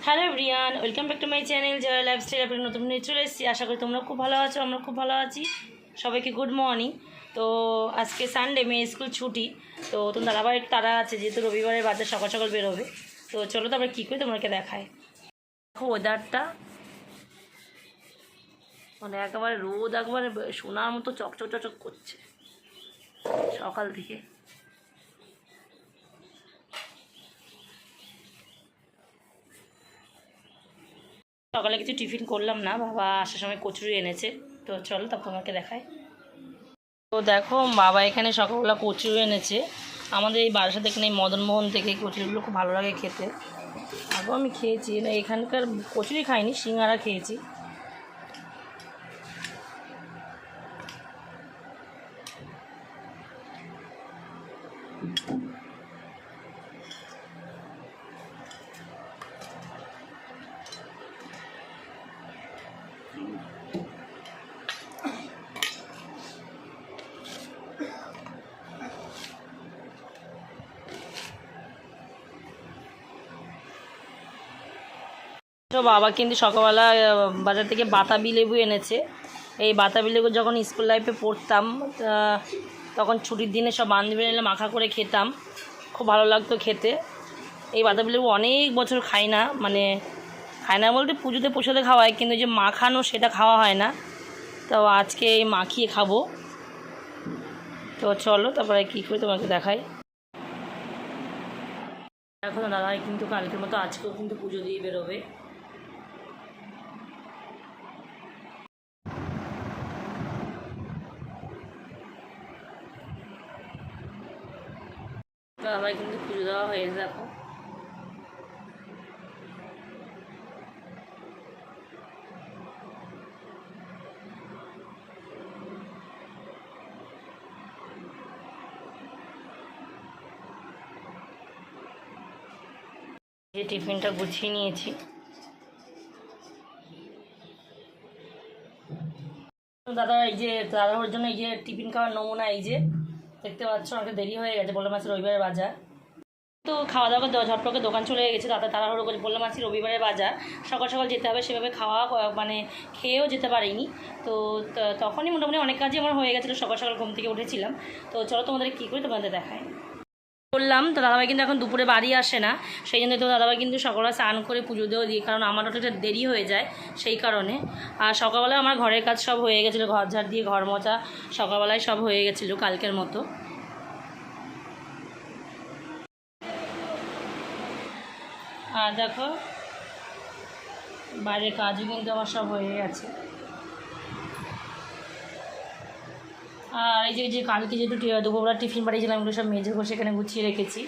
Hello everyone, welcome back to my channel Joy lifestyle. আপনার নতুন নিয়ে চলে এসেছি। আশা করি তোমরা খুব ভালো আছো, আমরা খুব ভালো আছি। সবাইকে গুড মর্নিং। তো আজকে সানডে, মেয়ে স্কুল ছুটি। তো তোমার দাদাভাই তারা আছে, যেহেতু রবিবারের বাজার সকাল সকাল বেরোবে। তো চলো তো আবার কী করে তোমাকে দেখায়। দেখো ওয়েদারটা, মানে একেবারে রোদ একেবারে সোনার মতো চকচক চকচক করছে সকাল থেকে। সকালে কিছু টিফিন করলাম না, বাবা আসার সময় কচুরি এনেছে। তো চলো তারপর তোমাকে দেখায়। তো দেখো বাবা এখানে সকালবেলা কচুরি এনেছে। আমাদের এই বারাসাত এখানে এই মদনমোহন থেকে কচুরিগুলো খুব ভালো লাগে খেতে। আগেও আমি খেয়েছি, না এখানকার কচুরি খাইনি, সিঙ্গারা খেয়েছি। তো বাবা কিন্তু সকালবেলা বাজার থেকে বাতাবি লেবু এনেছে। এই বাতাবি লেবু যখন স্কুল লাইফে পড়তাম, তখন ছুটির দিনে সব বান্ধবী এলে মাখা করে খেতাম, খুব ভালো লাগতো খেতে। এই বাতাবি লেবু অনেক বছর খাই না, মানে খাই না বলতে পুজোতে প্রসাদে খাওয়া হয়, কিন্তু যে মাখানো সেটা খাওয়া হয় না। তো আজকে এই মাখিয়ে খাবো। তো চলো তারপরে কী করে তোমাকে দেখাই। এখন দাদাই কিন্তু কালকের মতো আজকেও কিন্তু পুজো দিয়ে বেরোবে। আমার কিন্তু পুজো দেওয়া হয়ে দেখো। যে টিফিনটা গুছিয়ে নিয়েছি। দাদা এই যে দাদার জন্য এই যে টিফিন খাওয়ার নমুনা, এই যে দেখতে পাচ্ছ, অনেক দেরি হয়ে গেছে, বললাম আজকে রবিবারের বাজার। তো খাওয়া দাওয়া করে ঝটপটকে দোকান চলে গেছে, দাদা তাড়াহুড়ো করে, বললাম আজকে রবিবারের বাজার, সকাল সকাল যেতে হবে, সেভাবে খাওয়া মানে খেয়েও যেতে পারিনি। তো তখনই মোটামুটি অনেক কাজই আমার হয়ে গেছিলো, সকাল সকাল ঘুম থেকে উঠেছিলাম। তো চলো তোমাদের কী করে তোমাদের দেখায় বললাম। তো দাদাভাই কিন্তু এখন দুপুরে বাড়ি আসে না, সেই জন্য তো দাদাভাই কিন্তু সকালবেলা স্নান করে পুজো দেওয়া দিয়ে, কারণ আমার ওটা দেরি হয়ে যায় সেই কারণে। আর সকালবেলায় আমার ঘরের কাজ সব হয়ে গেছিলো, ঘর ঝাড় দিয়ে ঘর মোছা সকালবেলায় সব হয়ে গেছিলো কালকের মতো। আর দেখো বাইরের কাজও কিন্তু আমার সব হয়ে গেছে। আর এই যে কালকে যেটু দুপুরবেলা টিফিন পাঠিয়েছিলাম, এগুলো সব মেজে ঘষে এখানে গুছিয়ে রেখেছি।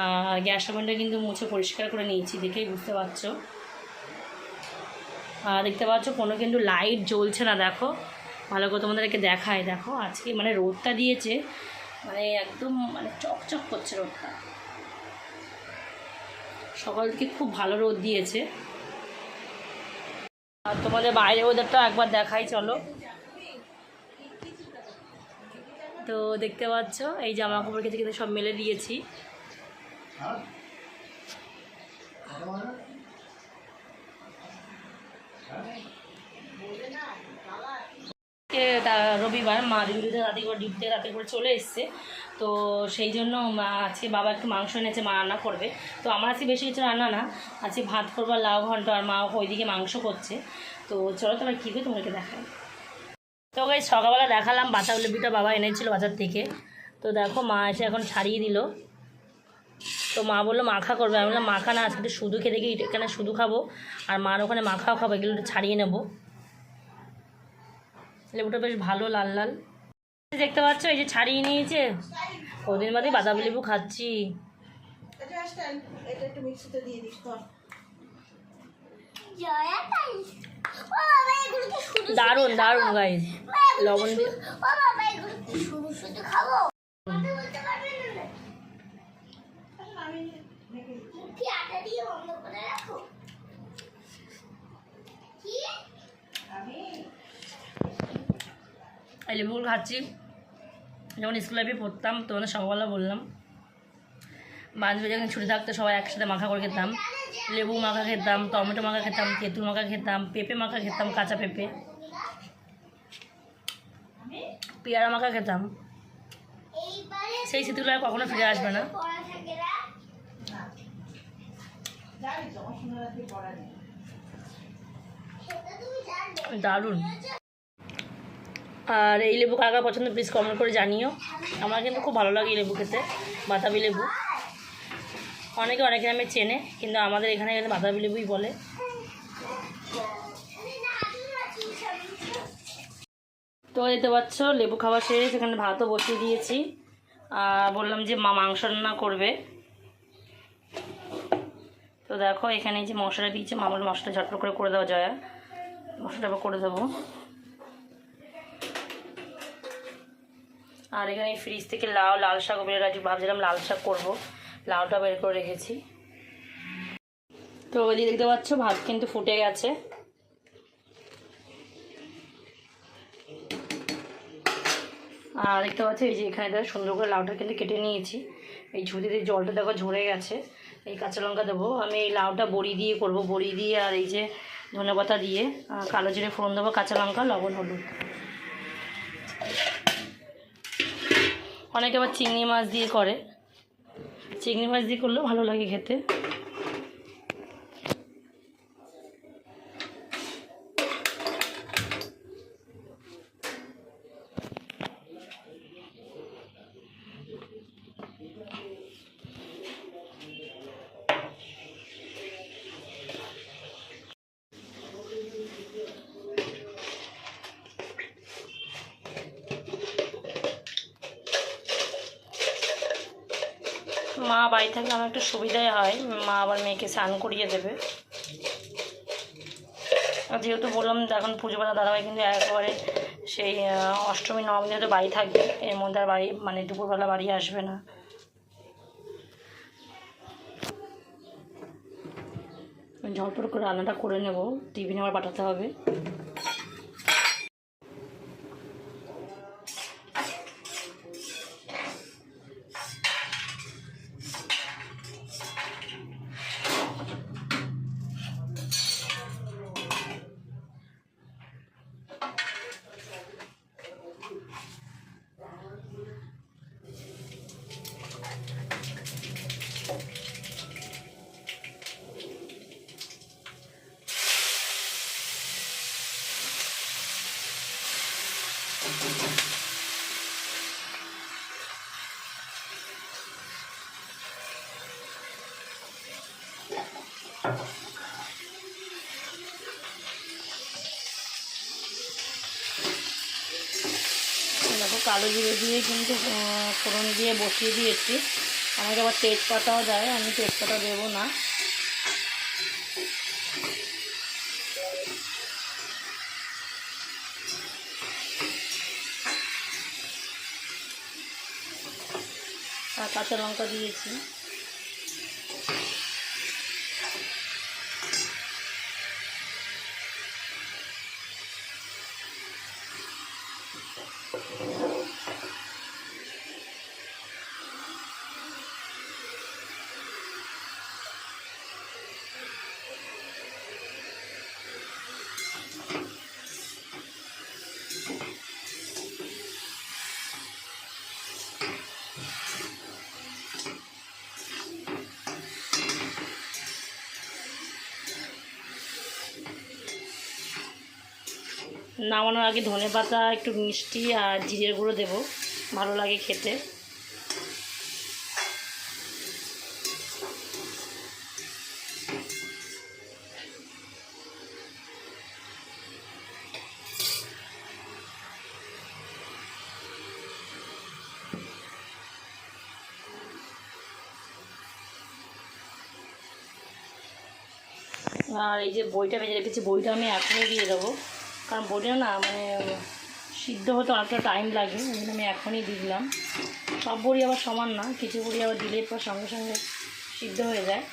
আর গ্যাস ওভেনটা কিন্তু মুছে পরিষ্কার করে নিয়েছি, দেখেই বুঝতে পারছো। দেখতে পাচ্ছ কোনো কিন্তু লাইট জ্বলছে না, দেখো ভালো করে তোমাদেরকে দেখায়। দেখো আজকে মানে রোদটা দিয়েছে, মানে একদম মানে চকচক করছে রোদটা, সকাল থেকে খুব ভালো রোদ দিয়েছে। আর তোমাদের বাইরে ওদেরটা একবার দেখাই চলো। তো দেখতে পাচ্ছ এই জামা কাপড় কেচে কিন্তু সব মেলে দিয়েছি। রবিবার মা ডিউটিতে রাতে করে চলে এসছে। তো সেই জন্য আজকে বাবা একটু মাংস এনেছে, মা রান্না করবে। তো আমার আজকে বেশি কিছু রান্না না, আজকে ভাত করবো লাউ ঘন্ট, আর মা ওইদিকে মাংস করছে। তো চলো তোমার কী করে তোমাকে দেখাই। তো গাই সকালবেলা দেখালাম বাতাবি লেবুটা বাবা এনেছিল বাজার থেকে। তো দেখো মা এসে এখন ছাড়িয়ে দিল। তো মা বললো মাখা করবে, আমি বললাম মাখা না, আজকে শুধু খেতে গিয়ে এখানে শুধু খাবো, আর মার ওখানে মাখাও খাবো, এগুলো একটু ছাড়িয়ে নেবো। লেবুটা বেশ ভালো লাল লাল দেখতে পাচ্ছ, এই যে ছাড়িয়ে নিয়েছে। কদিন বাদে বাতাবি লেবু খাচ্ছি। দারুণ দারুণ গাইজ, লবণ দিয়ে এই লেবুগুলো খাচ্ছি। যখন স্কুল লাইফে পড়তাম তখন সকালবেলা বললাম, বান্ধবী যখন ছুটি থাকতো সবাই একসাথে মাখা করে খেতাম। লেবু মাখা খেতাম, টমেটো মাখা খেতাম, তেঁতুল মাখা খেতাম, পেঁপে মাখা খেতাম, কাঁচা পেঁপে, পেয়ারা মাখা খেতাম। সেই স্মৃতিগুলো আর কখনো ফিরে আসবে না। দারুণ। আর এই লেবু কাকা পছন্দ প্লিজ কমেন্ট করে জানিও। আমার কিন্তু খুব ভালো লাগে এই লেবু খেতে, বাতাবি লেবু। অনেকে অনেক নামে চেনে, কিন্তু আমাদের এখানে কিন্তু বাতাবি লেবুই বলে। তো দেখতে পাচ্ছ লেবু খাওয়া শেষ, এখানে ভাতও বসিয়ে দিয়েছি। আর বললাম যে মা মাংস রান্না করবে। তো দেখো এখানে যে মশলা দিয়েছে, মামার মশলা ঝটপট করে দেওয়া যায়, মশলাটা করে দেবো। আর এখানে ফ্রিজ থেকে লাল শাক বের রাখি, ভাবছিলাম লাল শাক করবো, লাউটা বের করে রেখেছি। তো ওইদিকে দেখতে পাচ্ছ ভাত কিন্তু ফুটে গেছে। আর দেখতে পাচ্ছি এই যে এখানে দেখো সুন্দর করে লাউটা কিন্তু কেটে নিয়েছি। এই ঝুড়িতে জলটা দেখো ঝরে গেছে। এই কাঁচা লঙ্কা দেবো, আমি এই লাউটা বড়ি দিয়ে করব, বড়ি দিয়ে আর এই যে ধনেপাতা দিয়ে কালো জিরে ফোড়ন দেবো, কাঁচা লঙ্কা, লবণ, হলুদ। অনেকে আবার চিংড়ি মাছ দিয়ে করে, চিংড়ি মাছ দিয়ে করলেও ভালো লাগে খেতে। মা বাড়ি থাকলে আমার একটু সুবিধাই হয়, মা আবার মেয়েকে স্নান করিয়ে দেবে। যেহেতু বললাম এখন পুজো পাতা দাদাভাই কিন্তু একেবারে সেই অষ্টমী নবমী হয়তো বাড়ি থাকবে, এর মধ্যে আর বাড়ি মানে দুপুরবেলা বাড়ি আসবে না। ঝটপট করে রান্নাটা করে নেব, টিফিনে আবার পাঠাতে হবে। দেখো কালো জিরে দিয়ে কিন্তু ফোড়ন দিয়ে বসিয়ে দিয়েছি। আমাকে আবার তেজপাতাও দেয়, আমি তেজপাতা দেবো না। আর কাঁচা লঙ্কা দিয়েছি। নামানোর আগে ধনেপাতা, একটু মিষ্টি আর জিরের গুঁড়ো দেবো, ভালো লাগে খেতে। আর এই যে বইটা ভেজে রেখেছি, বইটা আমি এখনই দিয়ে দেবো, কারণ বইটা না মানে সিদ্ধ হতে অনেকটা টাইম লাগে, ওই জন্য আমি এখনই দিলাম। সব বড়ি আবার সমান না, কিছু বড়ি আবার দিলে পর সঙ্গে সঙ্গে সিদ্ধ হয়ে যায়।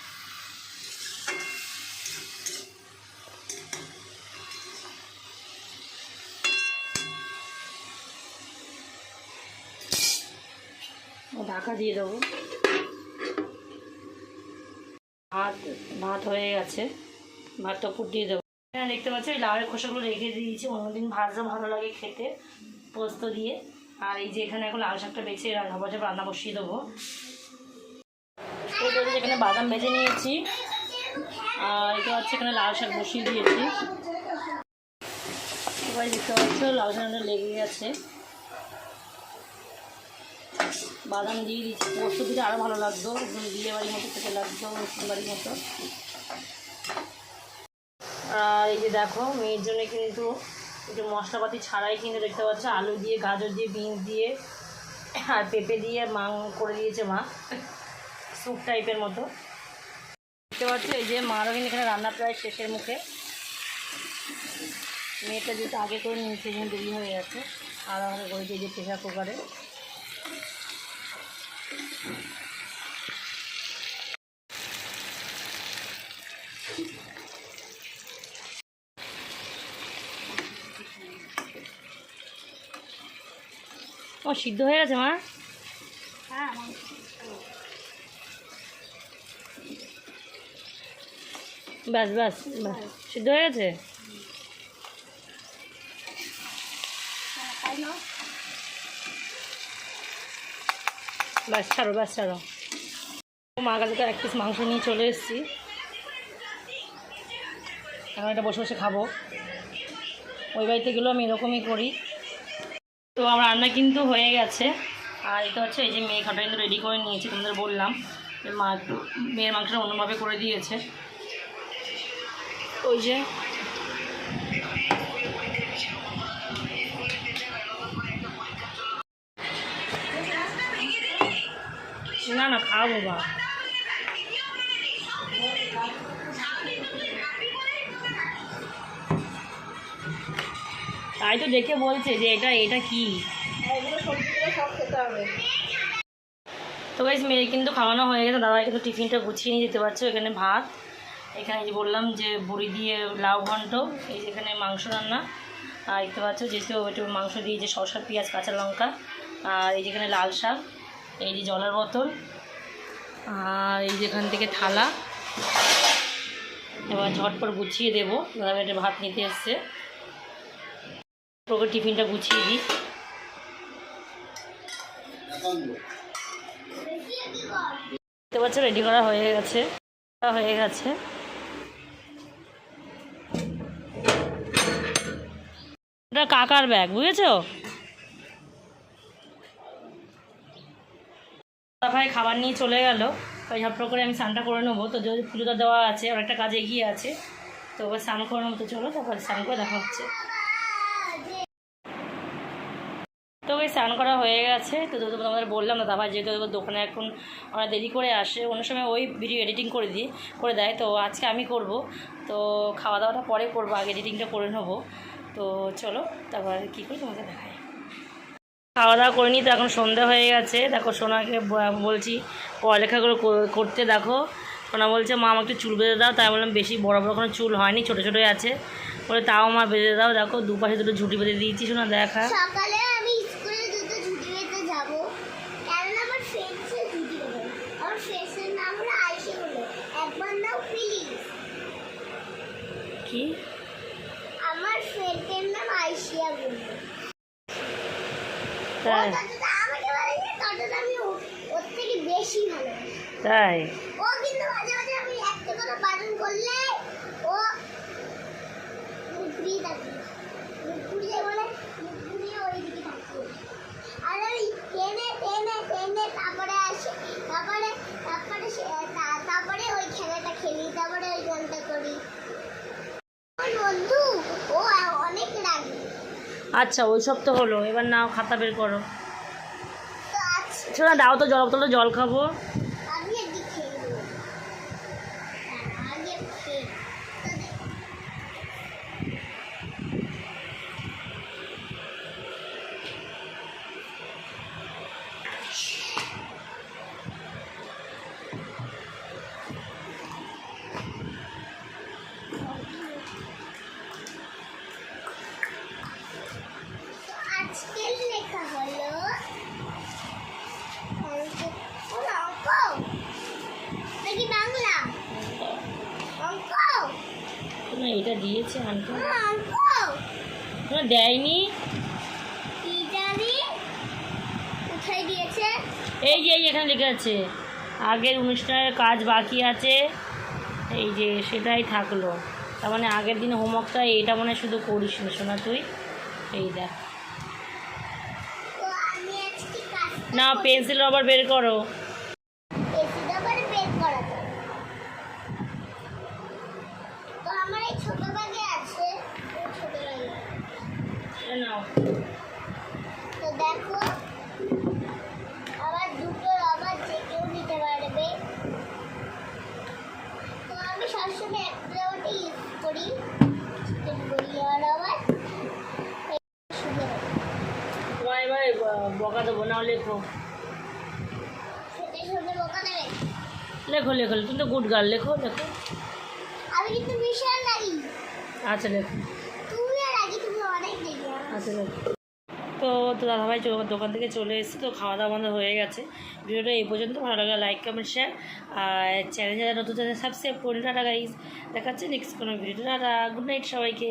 ঢাকা দিয়ে দেবো। ভাত হয়ে গেছে, ভাতটা ফুটিয়ে দেবো। এখানে দেখতে পাচ্ছি ওই লাউয়ের খোসাগুলো রেখে দিয়েছি, অন্যদিন ভাজা ভালো লাগে খেতে পোস্ত দিয়ে। আর এই যে এখানে এখন লাল শাকটা বেছে রান্না বসিয়ে দেবো। এখানে বাদাম ভেজে নিয়েছি, আর এটা হচ্ছে এখানে লাল শাক বসিয়ে দিয়েছি। সবাই দেখতে পাচ্ছ লাল শাকটা লেগে গেছে, বাদাম দিয়ে দিচ্ছি। পোস্ত দিলে আরও ভালো লাগতো, একদম বিয়ে বাড়ির মতো খেতে লাগতো, মুসলিম বাড়ির মতো। আর এই যে দেখো মেয়ের জন্য কিন্তু একটু মশলাপাতি ছাড়াই কিন্তু দেখতে পাচ্ছ আলু দিয়ে, গাজর দিয়ে, বিনস দিয়ে আর পেঁপে দিয়ে করে দিয়েছে মা, স্যুপ টাইপের মতো। দেখতে পাচ্ছ এই যে মারও কিন্তু এখানে রান্না প্রায় শেষের মুখে। মেয়েটা যেহেতু আগে করে নিয়েছে এখানে দেরি হয়ে গেছে, আর আমরা করে দিয়ে যে প্রেশার কুকারে। ও সিদ্ধ হয়ে গেছে মা? হ্যাঁ ব্যাস ব্যাস সিদ্ধ হয়ে গেছে। ব্যাস ছাড়ো, ব্যাস ছাড়ো। মার কাছে তো 1 পিস মাংস নিয়ে চলে এসেছি, এখন এটা বসে বসে খাবো। ওই বাড়িতে গেলেও আমি এরকমই করি। তো আমার রান্না কিন্তু হয়ে গেছে, আর এটা হচ্ছে এই যে মেয়ে খাটা কিন্তু রেডি করে নিয়েছি। তোমাদের বললাম মা মেয়ের মাংসটা অন্যভাবে করে দিয়েছে। ওই যে না না খাবো বা তাই তো দেখে বলছে যে এটা কি। তো গাইস মেয়ে কিন্তু খাওয়ানো হয়ে গেছে, দাদা কিন্তু টিফিনটা গুছিয়ে নিয়ে যেতে পারছো। এখানে ভাত, এখানে যে বললাম যে বড়ি দিয়ে লাউ ঘন্ট, এই যে এখানে মাংস রান্না, আর দেখতে পাচ্ছ যেহেতু একটু মাংস দিয়ে যে শসা, পেঁয়াজ, কাঁচা লঙ্কা, আর এই যেখানে লাল শাক, এই যে জলের বোতল, আর এই যে এখান থেকে থালা। এবার ঝটপট গুছিয়ে দেবো, দাদা এটা ভাত নিতে এসছে, তোকে টিফিনটা গুছিয়ে দিই। দেখতে পাচ্ছ রেডি করা হয়ে গেছে। এটা কাকার ব্যাগ, বুঝেছো? ভাই খাবার নিয়ে চলে গেল, তাই ঝটপট করে আমি স্নানটা করে নেবো। তো যদি পুজোটা দেওয়া আছে, আর একটা কাজ এগিয়ে আছে, তো ওবার স্নান করে নেবো। তো চলো তারপর স্নান করে দেখা হচ্ছে। তো ওই স্নান করা হয়ে গেছে। তো তোমাদের বললাম না দাদা যেহেতু দোকানে এখন অনেক দেরি করে আসে, অন্য সময় ওই ভিডিও এডিটিং করে দেয়, তো আজকে আমি করব। তো খাওয়া দাওয়াটা পরে করবো, আগে এডিটিংটা করে নেবো। তো চলো তারপর কী করি তোমাকে দেখাই। খাওয়া দাওয়া করিনি, তো এখন সন্ধ্যা হয়ে গেছে। দেখো সোনাকে বলছি পড়ালেখাগুলো করতে। দেখো সোনা বলছে মা আমাকে একটু চুল বেঁধে দাও, তাই বললাম বেশি বড় বড় কোনো চুল হয়নি, ছোটো ছোটোই আছে, বলে তাও মা বেঁধে দাও। দেখো দুপাশে দুটো ঝুঁটি বেঁধে দিয়েছি। শোনা দেখা সকালে আমি স্কুলে দুটো ঝুঁটি বেঁধে যাবো, কারণ আমার ফ্রেন্ডসের ঝুঁটি বেঁধে, আমার ফ্রেন্ডসের নাম হলো আয়েশা বলে, একবার নাও প্লিজ। কি? আমার ফ্রেন্ডের নাম আয়েশা বলে। তাই? আমাকে বলে ততটা আমি ওর থেকে বেশি ভালো। তাই? ও কিন্তু মাঝে মাঝে আমি একটা কথা বারণ করলে ও ঘুরিয়ে থাকে, ঘুরিয়ে বলে ঘুরিয়ে ওই দিকে থাকে। আর আমি টেনে তারপরে আসে, তারপরে ওই খেলাটা খেলি, তারপরে ওই গানটা করি। বন্ধু ও অনেক রাগী। আচ্ছা ওইসব তো হলো, এবার নাও খাতা বের করো। শোনা দাও তো জল বোতলে জল খাবো। আজকের লেখা হলো না এটা দিয়েছে আনতে আনবো না দেয়নি কি জানি কোথায় দিয়েছে এই যে এখানে লেখা আছে আগের অনুষ্ঠানের কাজ বাকি আছে এই যে সেটাই থাকলো তার মানে আগের দিনে হোমওয়ার্কটা এইটা মনে হয় শুধু করিস না শোনা তুই এই দেখ তো আমি আজকে কাজ না পেন্সিল রবার বের করো এসি আবার বের করা যায় তো আমার এই ছোট ব্যাগে আছে এই ছোট ব্যাগে এ নাও তো দেখো আবার দুটো রবার যে কেউ নিতে পারবে তো আমি সবসময় একটা রবারটা ইউজ করি চিকেন বড়িয়া রবার সুন্দর তোমার এবার বকা দেবো নাও লেখো সেটা সুন্দর বোকা দেবে লেখো লেখো তুমি তো গুড গার্ল লেখো লেখো আমি কিন্তু বিশাল লাগি আচ্ছা লেখো তুমি আর আগে তুমি অনেক দেখি আচ্ছা লেখো তো দাদাভাই দোকান থেকে চলে এসেছে তো খাওয়া দাওয়া আমাদের হয়ে গেছে ভিডিওটা এই পর্যন্ত ভালো লাগে লাইক কমেন্ট শেয়ার আর চ্যানেল যারা নতুন চ্যানেল সাবস্ক্রাইব করে টাটা গাইজ দেখাচ্ছে নেক্সট কোনো ভিডিও টাটা গুড নাইট সবাইকে